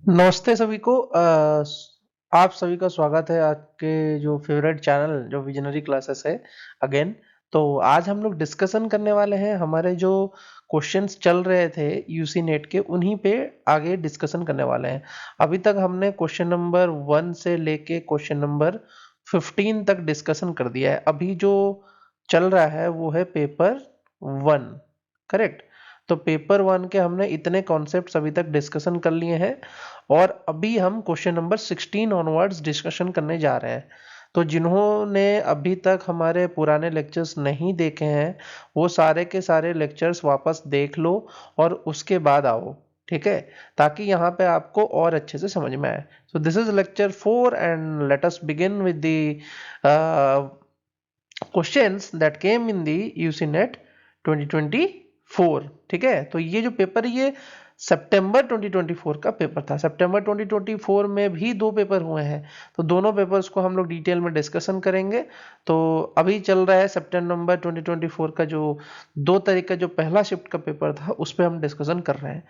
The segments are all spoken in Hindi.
नमस्ते सभी को आप सभी का स्वागत है आज के जो फेवरेट चैनल जो विजनरी क्लासेस है अगेन। तो आज हम लोग डिस्कशन करने वाले हैं हमारे जो क्वेश्चंस चल रहे थे यूसी नेट के, उन्हीं पे आगे डिस्कशन करने वाले हैं। अभी तक हमने क्वेश्चन नंबर 1 से लेके क्वेश्चन नंबर 15 तक डिस्कशन कर दिया है। अभी जो चल रहा है वो है पेपर 1, करेक्ट। तो पेपर 1 के हमने इतने कॉन्सेप्ट्स अभी तक डिस्कशन कर लिए हैं और अभी हम क्वेश्चन नंबर 16 ऑनवर्ड्स डिस्कशन करने जा रहे हैं। तो जिन्होंने अभी तक हमारे पुराने लेक्चर्स नहीं देखे हैं वो सारे के सारे लेक्चर्स वापस देख लो और उसके बाद आओ, ठीक है, ताकि यहाँ पे आपको और अच्छे से समझ में आए। So this is lecture 4 and let us begin with the questions that came in the UC net 2024। ठीक है, तो ये जो पेपर है ये सितंबर 2024 का पेपर था। सितंबर 2024 में भी 2 पेपर हुए हैं, तो दोनों पेपर्स को हम लोग डिटेल में डिस्कशन करेंगे। तो अभी चल रहा है सितंबर 2024 का जो 2 तारीख का जो पहला शिफ्ट का पेपर था उस पर हम डिस्कशन कर रहे हैं।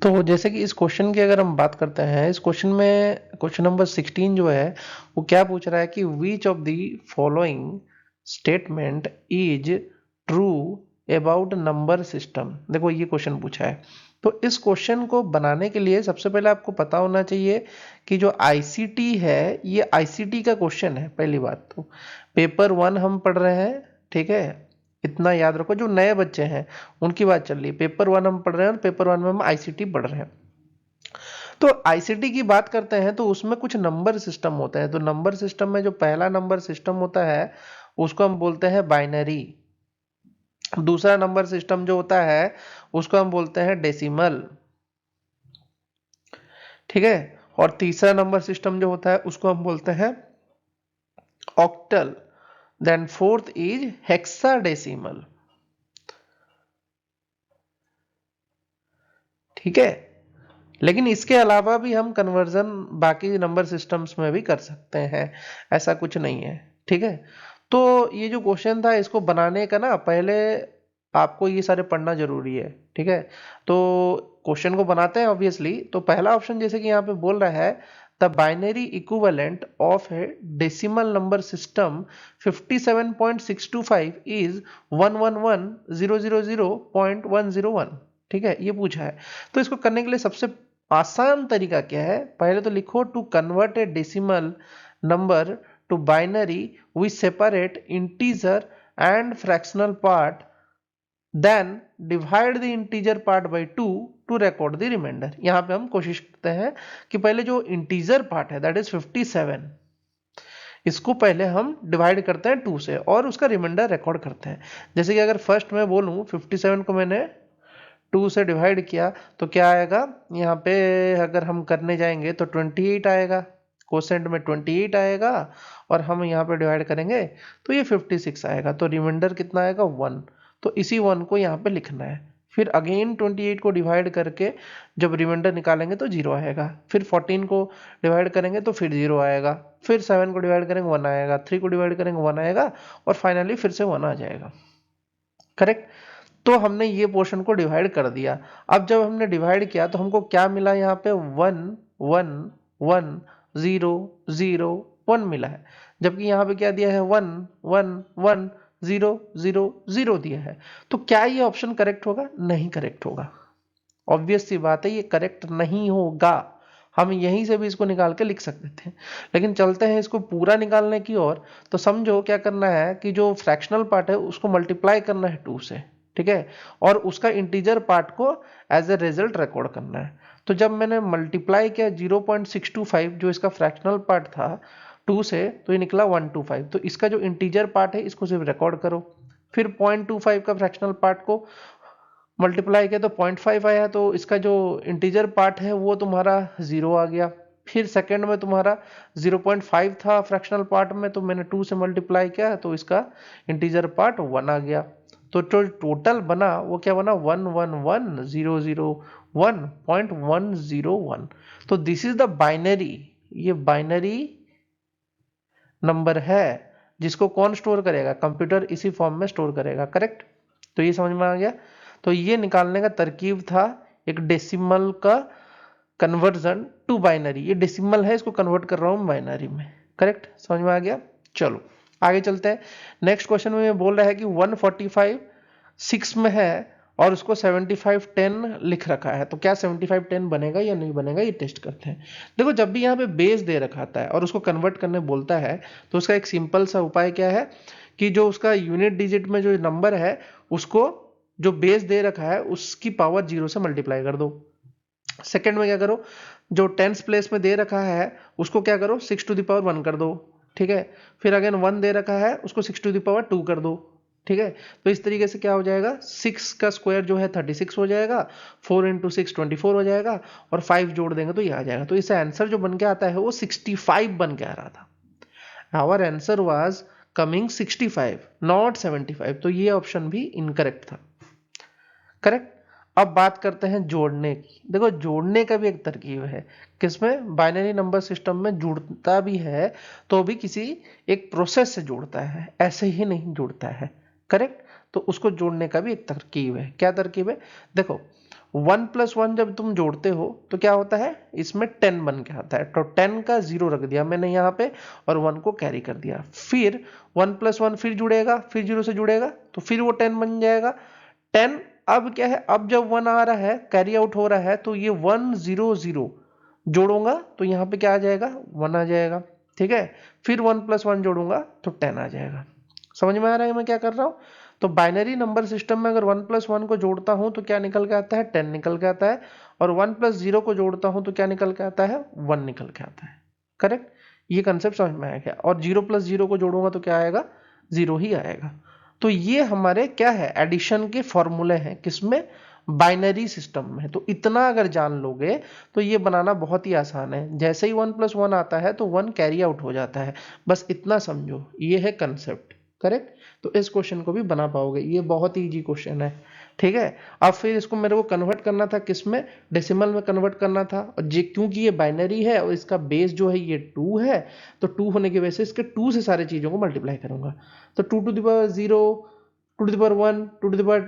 तो जैसे कि इस क्वेश्चन की अगर हम बात करते हैं, इस क्वेश्चन में क्वेश्चन नंबर 16 जो है वो क्या पूछ रहा है कि विच of the following statement is true about number system. देखो ये क्वेश्चन पूछा है। तो इस क्वेश्चन को बनाने के लिए सबसे पहले आपको पता होना चाहिए कि जो आईसीटी है ये आईसीटी का क्वेश्चन है। पहली बात तो पेपर 1 हम पढ़ रहे हैं, ठीक है, इतना याद रखो। जो नए बच्चे हैं उनकी बात चल रही है। पेपर 1 हम पढ़ रहे हैं और पेपर 1 में हम आईसीटी पढ़ रहे हैं। तो आईसीटी की बात करते हैं तो उसमें कुछ नंबर सिस्टम होते हैं। तो नंबर सिस्टम में जो पहला नंबर सिस्टम होता है उसको हम बोलते हैं बाइनरी। दूसरा नंबर सिस्टम जो होता है उसको हम बोलते हैं डेसिमल, ठीक है। और तीसरा नंबर सिस्टम जो होता है उसको हम बोलते हैं octal. Then fourth is hexadecimal, ठीक है। लेकिन इसके अलावा भी हम कन्वर्जन बाकी नंबर सिस्टम्स में भी कर सकते हैं, ऐसा कुछ नहीं है, ठीक है। तो ये जो क्वेश्चन था इसको बनाने का ना पहले आपको ये सारे पढ़ना जरूरी है, ठीक है। तो क्वेश्चन को बनाते हैं ऑब्वियसली। तो पहला ऑप्शन जैसे कि यहाँ पे बोल रहा है the binary equivalent of A decimal number system 57.625 is 111,000.101, ठीक है, ये पूछा है। तो इसको करने के लिए सबसे आसान तरीका क्या है, पहले तो लिखो to convert a decimal number to binary we separate integer and fractional part then divide the integer part by 2 to record the remainder. यहां पे हम कोशिश करते हैं कि पहले जो इंटीजर पार्ट है दैट इज 57, इसको पहले हम डिवाइड करते हैं 2 से और उसका रिमाइंडर रिकॉर्ड करते हैं। जैसे कि अगर फर्स्ट में बोलूं 57 को मैंने 2 से डिवाइड किया तो क्या आएगा, यहाँ पे अगर हम करने जाएंगे तो 28 आएगा, कोसेंट में 28 आएगा और हम यहाँ पे डिवाइड करेंगे तो ये 56 आएगा। तो रिमाइंडर कितना आएगा 1। तो इसी 1 को यहाँ पे लिखना है। फिर अगेन 28 को डिवाइड करके जब रिमाइंडर निकालेंगे तो 0 आएगा। फिर 14 को डिवाइड करेंगे तो फिर 0 आएगा। फिर 7 को डिवाइड करेंगे 1 आएगा। 3 को डिवाइड करेंगे 1 आएगा और फाइनली फिर से 1 आ जाएगा, करेक्ट। तो हमने ये पोर्शन को डिवाइड कर दिया। अब जब हमने डिवाइड किया तो हमको क्या मिला, यहाँ पे 1 1 1 0 0 1 मिला है। जबकि यहाँ पे क्या दिया है 1 1 1 0 0 0 दिया है। तो क्या ये ऑप्शन करेक्ट होगा? नहीं करेक्ट होगा। ऑब्वियस सी बात है ये करेक्ट नहीं होगा। हम यहीं से भी इसको निकाल के लिख सकते थे, लेकिन चलते हैं इसको पूरा निकालने की ओर। तो समझो क्या करना है कि जो फ्रैक्शनल पार्ट है उसको मल्टीप्लाई करना है 2 से, ठीक है, और उसका इंटीजर पार्ट को एज ए रिजल्ट रिकॉर्ड करना है। तो जब मैंने मल्टीप्लाई किया 0.625 जो इसका फ्रैक्शनल पार्ट था 2 से, तो ये निकला 125। तो इसका जो इंटीजर पार्ट है इसको सिर्फ रिकॉर्ड करो। फिर 0.25 का फ्रैक्शनल पार्ट को मल्टीप्लाई किया तो 0.5 आया। तो इसका जो इंटीजर पार्ट है वो तुम्हारा 0 आ गया। फिर सेकंड में तुम्हारा 0.5 था फ्रैक्शनल पार्ट में, तो मैंने 2 से मल्टीप्लाई किया तो इसका इंटीजर पार्ट 1 आ गया। तो जो टोटल बना वो क्या बना 111,001.101। तो दिस इज द बाइनरी, ये बाइनरी नंबर है जिसको कौन स्टोर करेगा, कंप्यूटर इसी फॉर्म में स्टोर करेगा, करेक्ट। तो ये समझ में आ गया। तो ये निकालने का तरकीब था एक डेसिमल का कन्वर्जन टू बाइनरी, ये डेसिमल है, इसको कन्वर्ट कर रहा हूं बाइनरी में। करेक्ट, समझ में आ गया। चलो आगे चलते हैं। नेक्स्ट क्वेश्चन में बोल रहा है कि 145 6 में है और उसको 75 10 लिख रखा है, तो क्या 75 10 बनेगा या नहीं बनेगा, ये टेस्ट करते हैं। देखो जब भी यहाँ पे बेस दे रखा है और उसको कन्वर्ट करने बोलता है तो उसका एक सिंपल सा उपाय क्या है कि जो उसका यूनिट डिजिट में जो नंबर है उसको जो बेस दे रखा है उसकी पावर 0 से मल्टीप्लाई कर दो। सेकंड में क्या करो, जो टेंस प्लेस में दे रखा है उसको क्या करो 6 टू द पावर 1 कर दो। ठीक है, फिर अगेन 1 दे रखा है उसको 6 टू द पावर 2 कर दो। ठीक है, तो इस तरीके से क्या हो जाएगा, 6 का स्क्वायर जो है 36 हो जाएगा, 4 इंटू 6 24 हो जाएगा और 5 जोड़ देंगे तो ये आ जाएगा। तो इसका आंसर जो बन के आता है वो 65 बन के आ रहा था। Our answer was coming 65 not 75, तो ये ऑप्शन भी इनकरेक्ट था। करेक्ट। अब बात करते हैं जोड़ने की। देखो जोड़ने का भी एक तरकीब है, किसमें, बाइनरी नंबर सिस्टम में जुड़ता भी है तो भी किसी एक प्रोसेस से जुड़ता है, ऐसे ही नहीं जुड़ता है। करेक्ट, तो उसको जोड़ने का भी एक तरकीब है। क्या तरकीब है, देखो 1 + 1 जब तुम जोड़ते हो तो क्या होता है, इसमें 10 बन के आता है, तो 10 का 0 रख दिया मैंने यहाँ पे और 1 को कैरी कर दिया। फिर 1 + 1 फिर जुड़ेगा, फिर 0 से जुड़ेगा तो फिर वो 10 बन जाएगा। 10 अब क्या है, अब जब 1 आ रहा है कैरी आउट हो रहा है तो ये 1 0 0 जोड़ूंगा तो यहाँ पे क्या आ जाएगा, 1 आ जाएगा। ठीक है, फिर 1 + 1 जोड़ूंगा तो 10 आ जाएगा। समझ में आ रहा है मैं क्या कर रहा हूँ। तो बाइनरी नंबर सिस्टम में अगर 1 + 1 को जोड़ता हूं तो क्या निकल के आता है, 10 निकल के आता है, और 1 + 0 को जोड़ता हूं तो क्या निकल के आता है, 1 निकल के आता है। करेक्ट, ये कंसेप्ट समझ में आया। और 0 + 0 को जोड़ूंगा तो क्या आएगा, 0 ही आएगा। तो ये हमारे क्या है, एडिशन के फॉर्मूले हैं, किसमें, बाइनरी सिस्टम में। तो इतना अगर जान लोगे तो ये बनाना बहुत ही आसान है। जैसे ही 1 + 1 आता है तो 1 कैरी आउट हो जाता है, बस इतना समझो, ये है कंसेप्ट। करेक्ट, तो इस क्वेश्चन को भी बना पाओगे, ये बहुत ही इजी क्वेश्चन है। ठीक है, अब फिर इसको मेरे को कन्वर्ट करना था, किसमें, डेसिमल में कन्वर्ट करना था। और क्योंकि ये बाइनरी है और इसका बेस जो है ये 2 है, तो 2 होने की वजह से इसके 2 से सारे चीजों को मल्टीप्लाई करूंगा। तो 2 to the power 0, 2 to the power 1, 2 to the power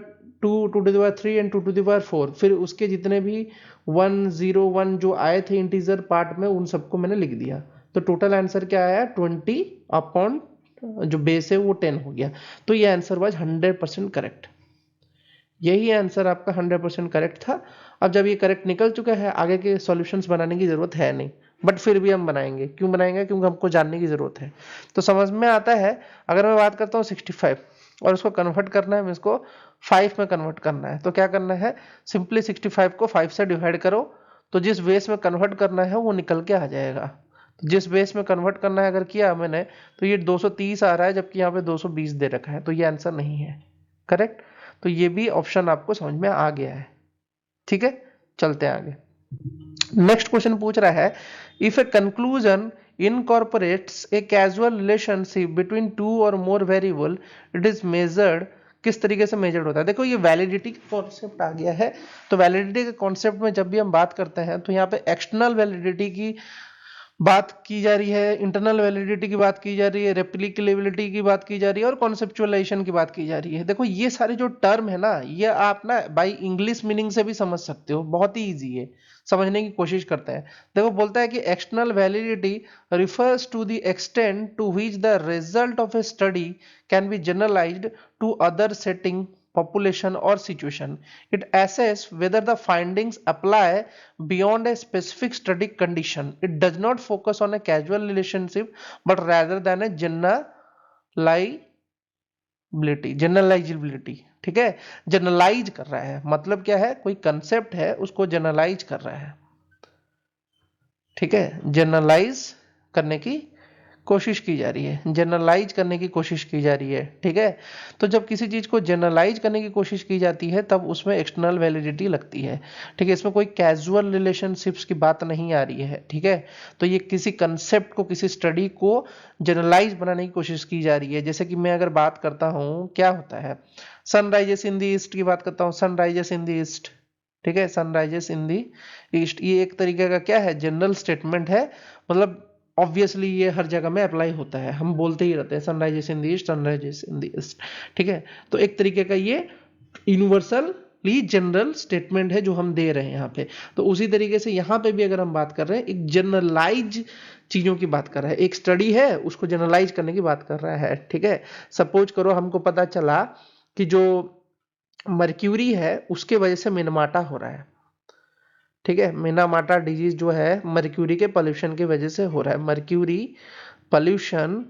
2, 2 to the power 3 and 2 to the power 4, फिर उसके जितने भी 1 0 1 जो आए थे इंटीजर पार्ट में उन सबको मैंने लिख दिया। तो टोटल आंसर क्या आया, 20 अपॉन जो बेस है वो 10 हो गया। तो ये आंसर वाज 100% करेक्ट। यही आंसर आपका 100% करेक्ट था। अब जब ये करेक्ट निकल चुका है, आगे के सॉल्यूशंस बनाने की जरूरत है नहीं, बट फिर भी हम बनाएंगे। क्यों बनाएंगे, क्योंकि हमको जानने की जरूरत है। तो समझ में आता है। अगर मैं बात करता हूँ 65 और उसको कन्वर्ट करना है, इसको 5 में कन्वर्ट करना है, तो क्या करना है, सिंपली 65 को 5 से डिवाइड करो, तो जिस बेस में कन्वर्ट करना है वो निकल के आ जाएगा। जिस बेस में कन्वर्ट करना है अगर किया मैंने, तो ये 230 आ रहा है, जबकि यहाँ पे 220 दे रखा है, तो ये आंसर नहीं है। करेक्ट, तो ये भी ऑप्शन आपको समझ में आ गया है। ठीक है, चलते हैं आगे। नेक्स्ट क्वेश्चन पूछ रहा है, if a conclusion incorporates a casual relationship between 2 और मोर वेरिएबल, इट इज मेजर्ड, किस तरीके से मेजर्ड होता है। देखो ये वैलिडिटी का कॉन्सेप्ट आ गया है। तो वैलिडिटी के कॉन्सेप्ट में जब भी हम बात करते हैं तो यहाँ पे एक्सटर्नल वैलिडिटी की बात की जा रही है, इंटरनल वैलिडिटी की बात की जा रही है, रेप्लिकेबिलिटी की बात की जा रही है और कॉन्सेप्चुअलाइजेशन की बात की जा रही है। देखो ये सारे जो टर्म है ना, ये आप ना बाय इंग्लिश मीनिंग से भी समझ सकते हो, बहुत ही इजी है, समझने की कोशिश करते हैं। देखो बोलता है कि external validity refers to the extent to which the result of a study can be generalized to other setting, population or situation. It assess whether the findings apply beyond a specific study condition. It does not focus on a causal relationship but rather than a generalizability. ठीक है, जनरलाइज कर रहा है, मतलब क्या है, कोई कंसेप्ट है उसको जनरलाइज कर रहा है। ठीक है, जनरलाइज करने की कोशिश की जा रही है, जनरलाइज करने की कोशिश की जा रही है। ठीक है, तो जब किसी चीज को जनरलाइज करने की कोशिश की जाती है तब उसमें एक्सटर्नल वैलिडिटी लगती है। ठीक है, इसमें कोई कैजुअल रिलेशनशिप्स की बात नहीं आ रही है। ठीक है, तो ये किसी कंसेप्ट को, किसी स्टडी को जनरलाइज बनाने की कोशिश की जा रही है। जैसे कि मैं अगर बात करता हूं, क्या होता है, सनराइजेस इन द ईस्ट की बात करता हूं, सनराइजेस इन द ईस्ट। ठीक है, सनराइजेस इन द ईस्ट, ये एक तरीके का क्या है, जनरल स्टेटमेंट है। मतलब ऑब्वियसली ये हर जगह में अप्लाई होता है, हम बोलते ही रहते हैं sunrises in the east, sunrises in the east. ठीक है, तो एक तरीके का ये यूनिवर्सल जनरल स्टेटमेंट है जो हम दे रहे हैं यहाँ पे। तो उसी तरीके से यहाँ पे भी अगर हम बात कर रहे हैं, एक जनरलाइज चीजों की बात कर रहा है, एक स्टडी है उसको जनरलाइज करने की बात कर रहा है, ठीक है। सपोज करो हमको पता चला कि जो मर्क्यूरी है उसके वजह से मिनमाटा हो रहा है, ठीक है। मिनामाटा डिजीज जो है मर्क्यूरी के पोल्यूशन की वजह से हो रहा है। Mercury pollution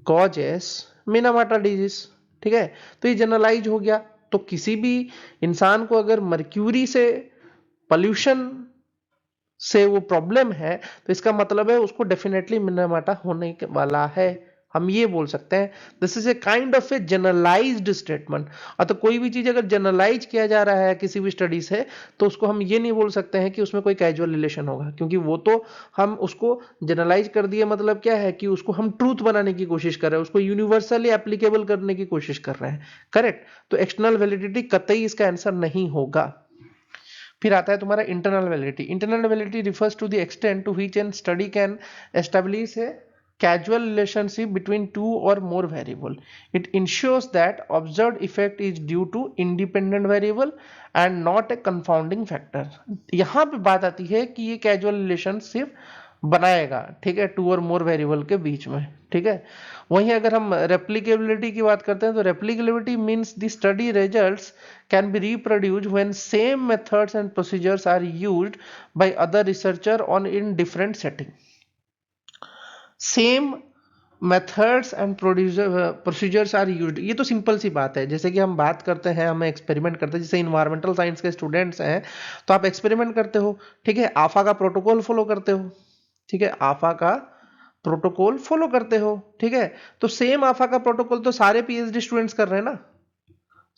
causes Minamata disease, ठीक है। तो ये जनरलाइज हो गया। तो किसी भी इंसान को अगर मर्क्यूरी से पोल्यूशन से वो प्रॉब्लम है तो इसका मतलब है उसको डेफिनेटली मिनामाटा होने वाला है, हम ये बोल सकते हैं। This is a kind of a generalized statement. और तो कोई भी चीज अगर जनरलाइज किया जा रहा है किसी भी स्टडी से तो उसको हम ये नहीं बोल सकते हैं कि उसमें कोई कैजुअल रिलेशन होगा, क्योंकि वो तो हम उसको जनरलाइज कर दिए, मतलब क्या है कि उसको हम ट्रूथ बनाने की कोशिश कर रहे हैं, उसको यूनिवर्सली एप्लीकेबल करने की कोशिश कर रहे हैं, करेक्ट। तो एक्सटर्नल वैलिडिटी कतई इसका आंसर नहीं होगा। फिर आता है तुम्हारा internal validity. Internal validity refers to the extent to which an study can establish a causal relationship between two or more variable. It ensures that observed effect is due to independent variable and not a confounding factor. यहाँ पे बात आती है कि ये causal relationship बनाएगा, ठीक है, टू और मोर वेरिएबल के बीच में, ठीक है। वहीं अगर हम रेप्लिकेबिलिटी की बात करते हैं तो replicability means the study results can be reproduced when same methods and procedures are used by other researcher on in different setting. Same methods and procedures are used, ये तो सिंपल सी बात है। जैसे कि हम बात करते हैं, हम एक्सपेरिमेंट करते हैं, जैसे इन्वायरमेंटल साइंस के स्टूडेंट्स हैं तो आप एक्सपेरिमेंट करते हो, ठीक है, आफा का प्रोटोकॉल फॉलो करते हो, ठीक है, आफा का प्रोटोकॉल फॉलो करते हो, ठीक है। तो सेम आफा का प्रोटोकॉल तो सारे पीएचडी स्टूडेंट्स कर रहे हैं ना,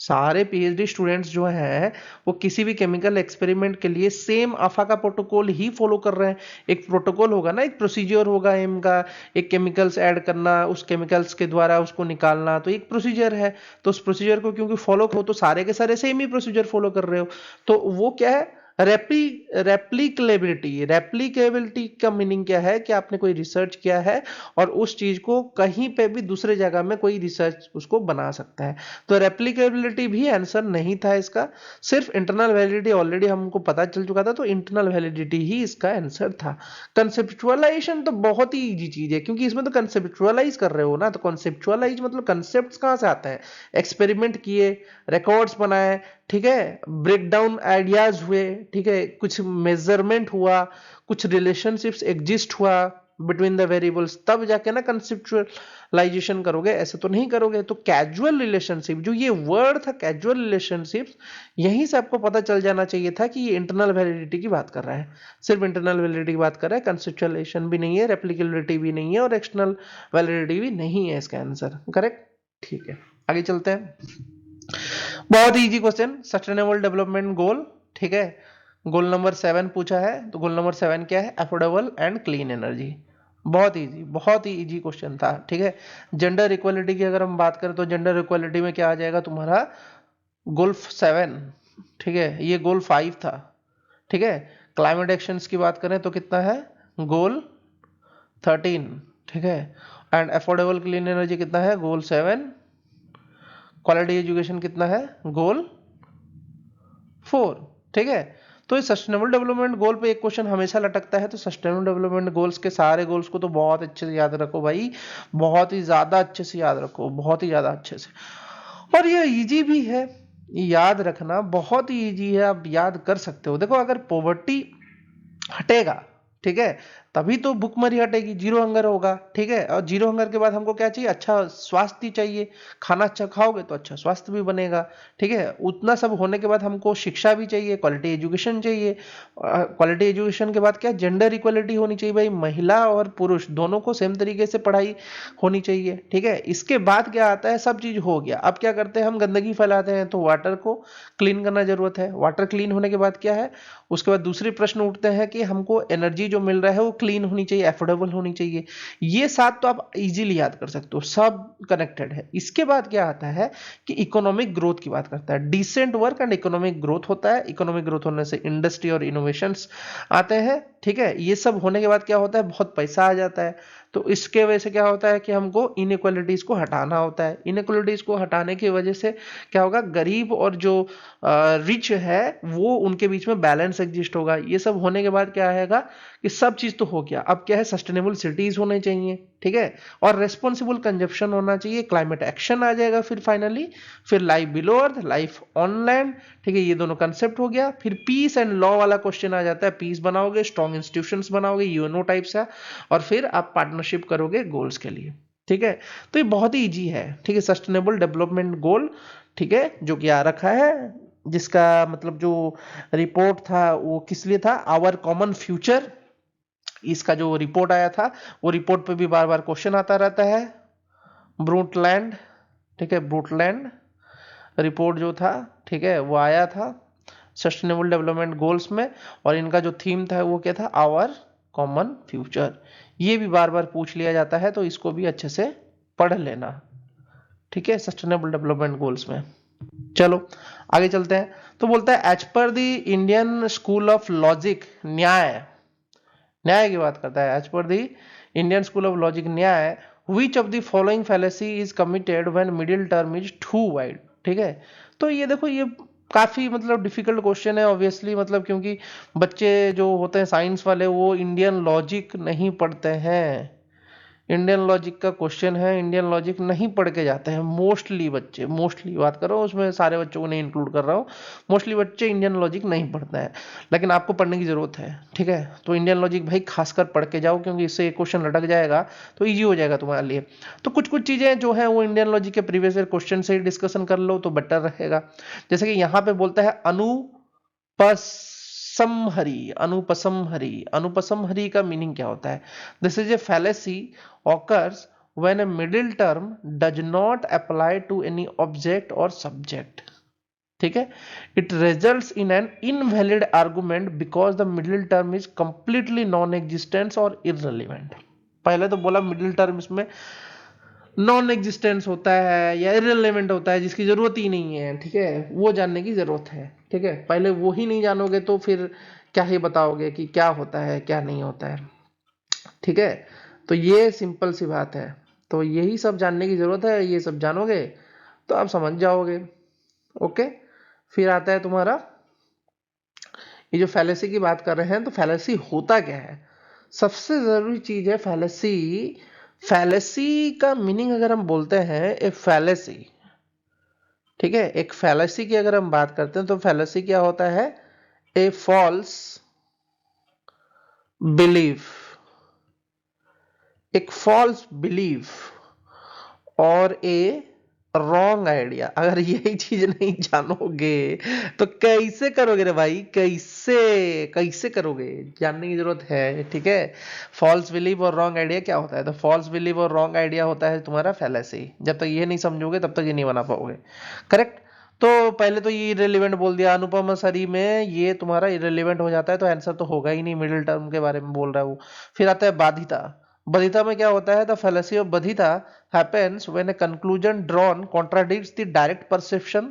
सारे पीएचडी स्टूडेंट्स जो हैं वो किसी भी केमिकल एक्सपेरिमेंट के लिए सेम आफा का प्रोटोकॉल ही फॉलो कर रहे हैं। एक प्रोटोकॉल होगा ना, एक प्रोसीजर होगा एम का, एक केमिकल्स ऐड करना, उस केमिकल्स के द्वारा उसको निकालना, तो एक प्रोसीजर है। तो उस प्रोसीजर को क्योंकि फॉलो करो तो सारे के सारे सेम ही प्रोसीजर फॉलो कर रहे हो, तो वो क्या है, रेप्लिकेबिलिटी। रेप्लिकेबिलिटी का मीनिंग क्या है कि आपने कोई रिसर्च किया है और उस चीज को कहीं पे भी दूसरे जगह में कोई रिसर्च उसको बना सकता है। तो रेप्लिकेबिलिटी भी आंसर नहीं था इसका, सिर्फ इंटरनल वैलिडिटी ऑलरेडी हमको पता चल चुका था, तो इंटरनल वैलिडिटी ही इसका आंसर था। कंसेप्चुअलाइजेशन तो बहुत ही इजी चीज है, क्योंकि इसमें तो कंसेप्चुअलाइज कर रहे हो ना, तो कंसेप्चुअलाइज मतलब कंसेप्ट कहां से आते हैं, एक्सपेरिमेंट किए, रिकॉर्ड्स बनाए, ठीक है, ब्रेकडाउन आइडियाज हुए, ठीक है, कुछ मेजरमेंट हुआ, कुछ रिलेशनशिप्स एग्जिस्ट हुआ बिटवीन द वेरिएबल्स, तब जाके ना कंसेप्चुअलाइजेशन करोगे, ऐसे तो नहीं करोगे। तो कैजुअल रिलेशनशिप, जो ये वर्ड था कैजुअल रिलेशनशिप्स, यहीं से आपको पता चल जाना चाहिए था कि ये इंटरनल वैलिडिटी की बात कर रहा है, सिर्फ इंटरनल वैलिडिटी की बात कर रहा है, कंसेप्चुअलाइजेशन भी नहीं है, रेप्लिकेबिलिटी भी नहीं है और एक्सटर्नल वैलिडिटी भी नहीं है इसका आंसर, करेक्ट। ठीक है, आगे चलते हैं। बहुत easy question, sustainable development goal, ठीक है, गोल नंबर 7 पूछा है। तो गोल नंबर 7 क्या है, अफोर्डेबल एंड क्लीन एनर्जी। बहुत इजी, बहुत ही इजी क्वेश्चन था, ठीक है। जेंडर इक्वालिटी की अगर हम बात करें तो जेंडर इक्वालिटी में क्या आ जाएगा तुम्हारा, गोल 7, ठीक है, ये गोल 5 था, ठीक है। क्लाइमेट एक्शंस की बात करें तो कितना है, गोल 13, ठीक है। एंड अफोर्डेबल क्लीन एनर्जी कितना है, गोल 7। क्वालिटी एजुकेशन कितना है, गोल 4, ठीक है। तो इस सस्टेनेबल डेवलपमेंट गोल पे एक क्वेश्चन हमेशा लटकता है, तो सस्टेनेबल डेवलपमेंट गोल्स के सारे गोल्स को तो बहुत अच्छे से याद रखो भाई, बहुत ही ज्यादा अच्छे से याद रखो, बहुत ही ज्यादा अच्छे से। और ये इजी भी है याद रखना, बहुत ही इजी है, आप याद कर सकते हो। देखो अगर पॉवर्टी हटेगा, ठीक है, तभी तो भूखमरी हटेगी, जीरो हंगर होगा, ठीक है। और जीरो हंगर के बाद हमको क्या चाहिए, अच्छा स्वास्थ्य चाहिए, खाना अच्छा खाओगे तो अच्छा स्वास्थ्य भी बनेगा, ठीक है। उतना सब होने के बाद हमको शिक्षा भी चाहिए, क्वालिटी एजुकेशन चाहिए। क्वालिटी एजुकेशन के बाद क्या, जेंडर इक्वालिटी होनी चाहिए भाई, महिला और पुरुष दोनों को सेम तरीके से पढ़ाई होनी चाहिए, ठीक है। इसके बाद क्या आता है, सब चीज हो गया, अब क्या करते हैं हम, गंदगी फैलाते हैं, तो वाटर को क्लीन करना जरूरत है। वाटर क्लीन होने के बाद क्या है, उसके बाद दूसरे प्रश्न उठते हैं कि हमको एनर्जी जो मिल रहा है वो क्लीन होनी चाहिए, अफोर्डेबल होनी चाहिए। ये 7 तो आप इजीली याद कर सकते हो, सब कनेक्टेड है। इसके बाद क्या आता है कि इकोनॉमिक ग्रोथ की बात करता है, decent work and economic growth होता है। इकोनॉमिक ग्रोथ होने से इंडस्ट्री और इनोवेशंस आते हैं, ठीक है। ये सब होने के बाद क्या होता है, बहुत पैसा आ जाता है। तो इसके वजह से क्या होता है कि हमको इनइक्वालिटीज को हटाना होता है। इनइक्वालिटीज को हटाने की वजह से क्या होगा, गरीब और जो रिच है वो उनके बीच में बैलेंस एग्जिस्ट होगा। ये सब होने के बाद क्या आएगा कि सब चीज तो हो गया, अब क्या है, सस्टेनेबल सिटीज होने चाहिए, ठीक है, और रेस्पॉन्सिबल कंजप्शन होना चाहिए, क्लाइमेट एक्शन आ जाएगा फिर फाइनली, फिर life below earth, life on land, ठीक है, ये दोनों कंसेप्ट हो गया। फिर पीस एंड लॉ वाला क्वेश्चन आ जाता है, पीस बनाओगे, स्ट्रॉन्ग इंस्टीट्यूशंस बनाओगे, यूएनओ टाइप से, और फिर आप पार्टनरशिप करोगे गोल्स के लिए, ठीक है। तो ये बहुत ही इजी है, ठीक है, सस्टेनेबल डेवलपमेंट गोल, ठीक है, जो कि आ रखा है, जिसका मतलब जो रिपोर्ट था वो किस लिए था, आवर कॉमन फ्यूचर। इसका जो रिपोर्ट आया था वो रिपोर्ट पे भी बार बार क्वेश्चन आता रहता है। ब्रूटलैंड, ठीक है, ब्रूटलैंड रिपोर्ट जो था, ठीक है, वो आया था सस्टेनेबल डेवलपमेंट गोल्स में, और इनका जो थीम था वो क्या था, आवर कॉमन फ्यूचर। ये भी बार बार पूछ लिया जाता है, तो इसको भी अच्छे से पढ़ लेना, ठीक है, सस्टेनेबल डेवलपमेंट गोल्स में। चलो आगे चलते हैं। तो बोलता है as per the Indian school of logic, Nyaya, Nyaya की बात करता है, as per the Indian school of logic Nyaya, which of the following fallacy is committed when middle term is too wide, ठीक है। तो ये देखो, ये काफी मतलब डिफिकल्ट क्वेश्चन है ऑब्वियसली, मतलब क्योंकि बच्चे जो होते हैं साइंस वाले वो इंडियन लॉजिक नहीं पढ़ते हैं। इंडियन लॉजिक का क्वेश्चन है, इंडियन लॉजिक नहीं पढ़ के जाते हैं मोस्टली बच्चे, मोस्टली बात कर रहा हूँ, उसमें सारे बच्चों को नहीं इंक्लूड कर रहा हूँ, मोस्टली बच्चे इंडियन लॉजिक नहीं पढ़ते हैं, लेकिन आपको पढ़ने की जरूरत है, ठीक है। तो इंडियन लॉजिक भाई खासकर पढ़ के जाओ, क्योंकि इससे एक क्वेश्चन लटक जाएगा तो ईजी हो जाएगा तुम्हारे लिए। तो कुछ कुछ चीजें जो है वो इंडियन लॉजिक के प्रीवियस ईयर क्वेश्चन से ही डिस्कशन कर लो तो बेटर रहेगा। जैसे कि यहाँ पे बोलता है अनुपसमहरी, अनुपसमहरी, अनुपसमहरी का मीनिंग क्या होता है, this is a fallacy occurs when a middle term does not apply to any object or subject, ठीक है। it results in an invalid argument because the middle term is completely non-existent or irrelevant। पहले तो बोला मिडिल टर्म इसमें नॉन एग्जिस्टेंस होता है या इररिलेवेंट होता है, जिसकी जरूरत ही नहीं है, ठीक है, वो जानने की जरूरत है, ठीक है। पहले वो ही नहीं जानोगे तो फिर क्या ही बताओगे कि क्या होता है क्या नहीं होता है, ठीक है। तो ये सिंपल सी बात है, तो यही सब जानने की जरूरत है, ये सब जानोगे तो आप समझ जाओगे, ओके। फिर आता है तुम्हारा ये जो फैलेसी की बात कर रहे हैं, तो फैलेसी होता क्या है, सबसे जरूरी चीज है फैलेसी। फैलेसी का मीनिंग अगर हम बोलते हैं ए फैलेसी, ठीक है, एक फैलेसी की अगर हम बात करते हैं तो फैलेसी क्या होता है, ए फॉल्स बिलीफ, एक फॉल्स बिलीफ और ए रॉन्ग आइडिया। अगर यही चीज नहीं जानोगे तो कैसे करोगे रे भाई, कैसे कैसे करोगे, जानने की जरूरत है, ठीक है। फॉल्स बिलीव और रॉन्ग आइडिया क्या होता है, तो फॉल्स बिलीव और रॉन्ग आइडिया होता है तुम्हारा फैलेसी। जब तक ये नहीं समझोगे तब तक ये नहीं बना पाओगे, करेक्ट। तो पहले तो ये इरेलीवेंट बोल दिया, अनुपमा सरी में ये तुम्हारा इरेलीवेंट हो जाता है, तो आंसर तो होगा ही नहीं, मिडिल टर्म के बारे में बोल रहा है वो। फिर आता है बाधिता। बाधिता में क्या होता है, the fallacy of badhita happens when a conclusion drawn contradicts the direct perception,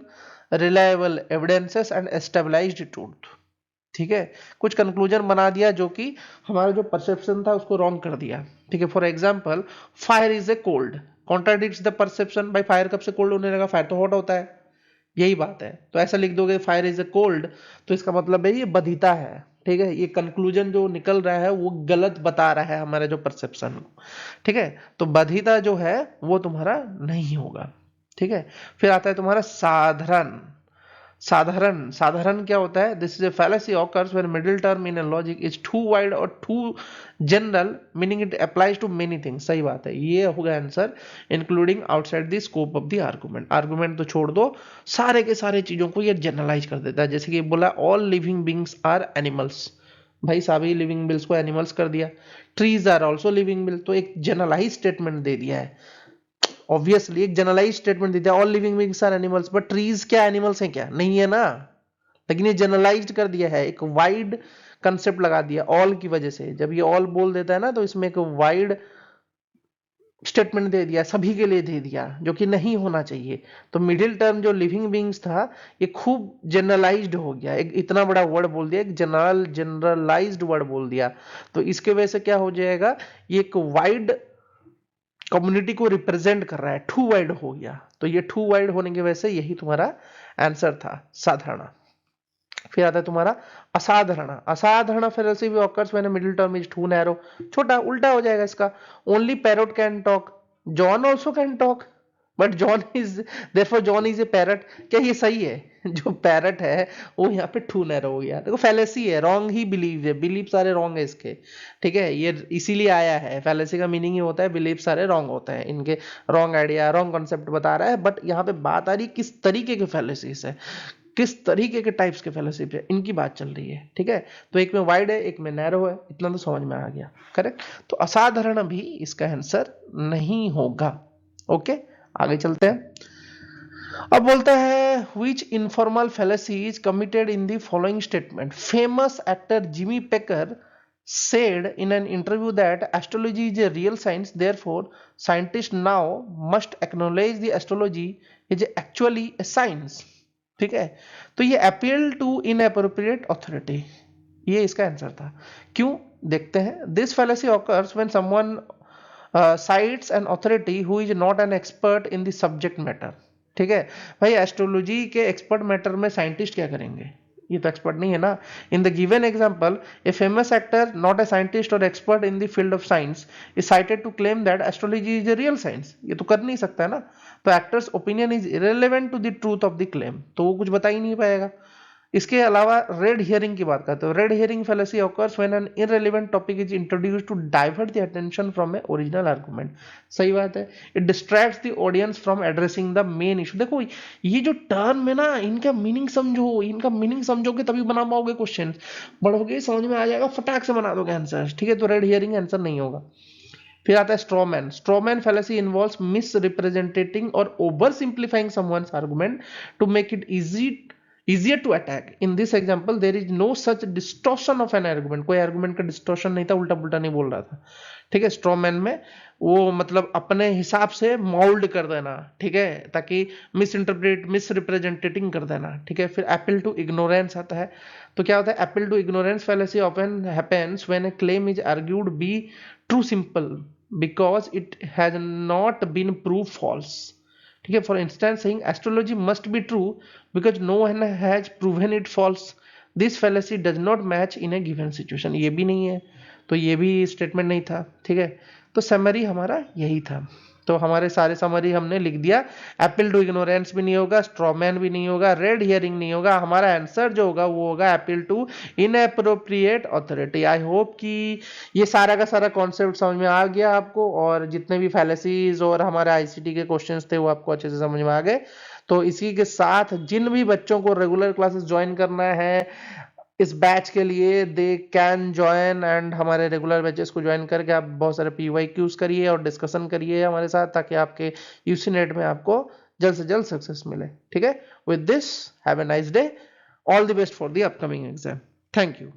reliable evidences and established truth, ठीक है। कुछ कंक्लूजन बना दिया जो कि हमारा जो परसेप्शन था उसको रॉन्ग कर दिया, ठीक है। For example fire is a cold, contradicts the perception, भाई फायर कब से कोल्ड होने लगा, फायर तो हॉट होता है, यही बात है। तो ऐसा लिख दोगे फायर इज ए कोल्ड, तो इसका मतलब है ये बाधिता है, ठीक है। ये कंक्लूजन जो निकल रहा है वो गलत बता रहा है हमारे जो परसेप्शन को, ठीक है। तो बाधिता जो है वो तुम्हारा नहीं होगा, ठीक है। फिर आता है तुम्हारा साधारण। साधारण, साधारण क्या होता है, this is a fallacy occurs when middle term in a logic is too wide और too general, meaning it applies to many things. सही बात है, ये होगा answer, including outside the scope of the argument. Argument तो छोड़ दो, सारे के सारे चीजों को ये जनरलाइज कर देता है। जैसे कि बोला all living beings are animals, भाई सभी लिविंग बिल्स को एनिमल्स कर दिया। ट्रीज आर ऑल्सो लिविंग बिल, तो एक जनरलाइज स्टेटमेंट दे दिया है, ऑब्वियसली एक जनरलाइज स्टेटमेंट दे दिया, all living beings are animals, but trees क्या एनिमल्स हैं क्या, नहीं है ना। लेकिन ये जनरलाइज्ड कर दिया है, एक वाइड कंसेप्ट लगा दिया ऑल की वजह से। जब ये ऑल बोल देता है ना तो इसमें एक वाइड स्टेटमेंट दे दिया, सभी के लिए दे दिया, जो कि नहीं होना चाहिए। तो मिडिल टर्म जो लिविंग बींग्स था ये खूब जनरलाइज्ड हो गया, एक इतना बड़ा वर्ड बोल दिया, एक जनरलाइज्ड वर्ड बोल दिया। तो इसके वजह से क्या हो जाएगा, ये एक वाइड कम्युनिटी को रिप्रेजेंट कर रहा है, टू वाइड हो गया। तो ये टू वाइड होने की वजह से यही तुम्हारा आंसर था, साधारण। फिर आता है तुम्हारा असाधारण। असाधारण फेलोसी भी occurs when middle term is too narrow. छोटा उल्टा हो जाएगा इसका, only parrot can talk, John also can talk, but John is therefore John is a parrot. क्या ये सही है? जो पैरट है वो यहाँ पे टू नैरो हो गया। देखो फैलेसी है, रॉन्ग ही बिलीव है, बिलीव सारे रॉन्ग है इसके, ठीक है, ये इसीलिए आया है। फैलेसी का मीनिंग ही होता है बिलीव सारे रॉन्ग होते हैं, इनके रॉन्ग आइडिया रॉन्ग कॉन्सेप्ट बता रहा है। बट यहाँ पे बात आ रही किस तरीके के फैलेसी है, किस तरीके के टाइप्स के फेलोशिप है, इनकी बात चल रही है, ठीक है। तो एक में वाइड है, एक में नैरो है, इतना तो समझ में आ गया, करेक्ट। तो असाधारण भी इसका आंसर नहीं होगा। ओके, आगे चलते हैं। अब बोलता है which informal fallacy is committed in the following statement. Famous actor Jimmy Pecker said in an interview that astrology is a real science, therefore scientists now must acknowledge the astrology is actually a science. ठीक है, तो ये अपील टू इनएप्रोप्रिएट अथॉरिटी, ये इसका आंसर था। क्यों, देखते हैं। This fallacy occurs when someone sites an authority who is not an expert in the subject matter. ठीक है भाई, एस्ट्रोलॉजी के एक्सपर्ट मैटर में साइंटिस्ट क्या करेंगे, ये तो एक्सपर्ट नहीं है ना। In the given example, a famous actor not a scientist or expert in the field of science is cited to claim that astrology is a real science. ये तो कर नहीं सकता है ना। तो actor's opinion is irrelevant to the truth of the claim, तो वो कुछ बता ही नहीं पाएगा। इसके अलावा रेड हियरिंग की बात करते हो। Red herring fallacy occurs when an irrelevant topic is introduced to divert the attention from a original argument. सही बात है, it distracts the audience from addressing the main issue. देखो ये जो टर्म है ना, इनका मीनिंग समझो, इनका मीनिंग समझोगे तभी बना पाओगे क्वेश्चन, पढ़ोगे समझ में आ जाएगा, फटाक से बना दोगे आंसर, ठीक है। तो रेड हियरिंग आंसर नहीं होगा। फिर आता है strawman. Strawman fallacy involves misrepresenting or oversimplifying someone's argument to make it easier to attack. In this example there is no such distortion of an argument, कोई argument का distortion नहीं था, उल्टा पुल्टा नहीं बोल रहा था, ठीक है। स्ट्रॉमैन में वो मतलब अपने हिसाब से मोल्ड कर देना, ठीक है, ताकि मिस रिप्रेजेंटेटिंग कर देना, ठीक है। फिर अपील टू इग्नोरेंस आता है। तो क्या होता है, appeal to ignorance fallacy often happens when a claim is argued be true simple because it has not been prove false. ठीक है, for instance saying astrology must be true because no one has proven it false, this fallacy does not match in a given situation. ये भी नहीं है, तो ये भी स्टेटमेंट नहीं था, ठीक है। तो समरी हमारा यही था। तो हमारे सारे समरी हमने लिख दिया। अपील टू इग्नोरेंस भी नहीं होगा, स्ट्रॉमैन भी नहीं होगा, रेड हियरिंग नहीं होगा। हमारा आंसर जो होगा वो होगा appeal to inappropriate authority. I hope कि ये सारा का सारा कॉन्सेप्ट समझ में आ गया आपको, और जितने भी फैलेसीज और हमारे आईसीटी के क्वेश्चंस थे वो आपको अच्छे से समझ में आ गए। तो इसी के साथ जिन भी बच्चों को रेगुलर क्लासेस ज्वाइन करना है इस बैच के लिए, दे कैन ज्वाइन, एंड हमारे रेगुलर बैचेस को ज्वाइन करके आप बहुत सारे पीवाईक्यूज करिए और डिस्कशन करिए हमारे साथ, ताकि आपके यूसी नेट में आपको जल्द से जल्द सक्सेस मिले, ठीक है। With this have a nice day, all the best for the upcoming exam. Thank you.